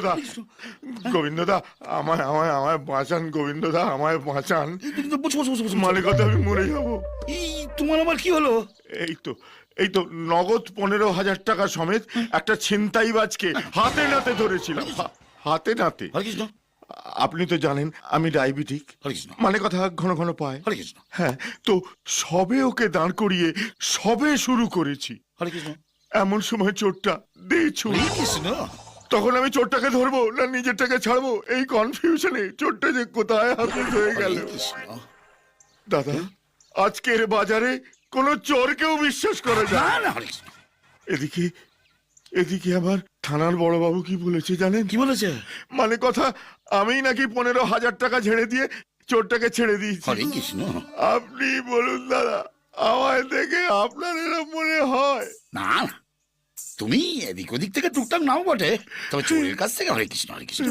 দা, গোবিন্দদা, আমায় আমায় আমায় বাঁচান, গোবিন্দদা, আমায় বাঁচান। বসো বসো বসো বসো। মানে কথা, আমি মরে যাবো। এই তোমার আবার কি হলো? এই তো এই তো নগদ 15,000 টাকা সমেত একটা ছিনতাইবাজকে হাতে নাতে ধরেছিলাম। হাতে নাতে। হরে কৃষ্ণ। আপনি তো জানেন আমি ডায়াবেটিক, হরে কৃষ্ণ। মানে কথা ঘন ঘন পায়। হরে কৃষ্ণ। হ্যাঁ, তো সবে ওকে দাঁড় করিয়ে সবে শুরু করেছি, হরে কৃষ্ণ। এমন সময় চোরটা দিয়েছু। হরে কৃষ্ণ। তখন আমি চোরটাকে ধরবো না নিজেরটাকে ছাড়বো, এই কনফিউশনে চোরটা যে কোথায় হাফিজ হয়ে গেল। হরে কৃষ্ণ। দাদা, আজকের বাজারে কোনো চোরকেও বিশ্বাস করা না যায় না, না। হরে কৃষ্ণ। এদিকে এদিকে আমার থানার বড়বাবু কি বলেছে জানেন? কি বলেছে? মানে কথা, আমি নাকি 15,000 টাকা ঝেড়ে দিয়ে চোরটাকে ছেড়ে দিয়েছি। হরে কৃষ্ণ। আপনি বলুন দাদা, আমায় দেখে আপনার এরকম মনে হয়? না না, তুমি এদিক ওদিক থেকে টুকটাক নাও বটে, তবে চোরের কাছ থেকে হরে কৃষ্ণ হরে কৃষ্ণ।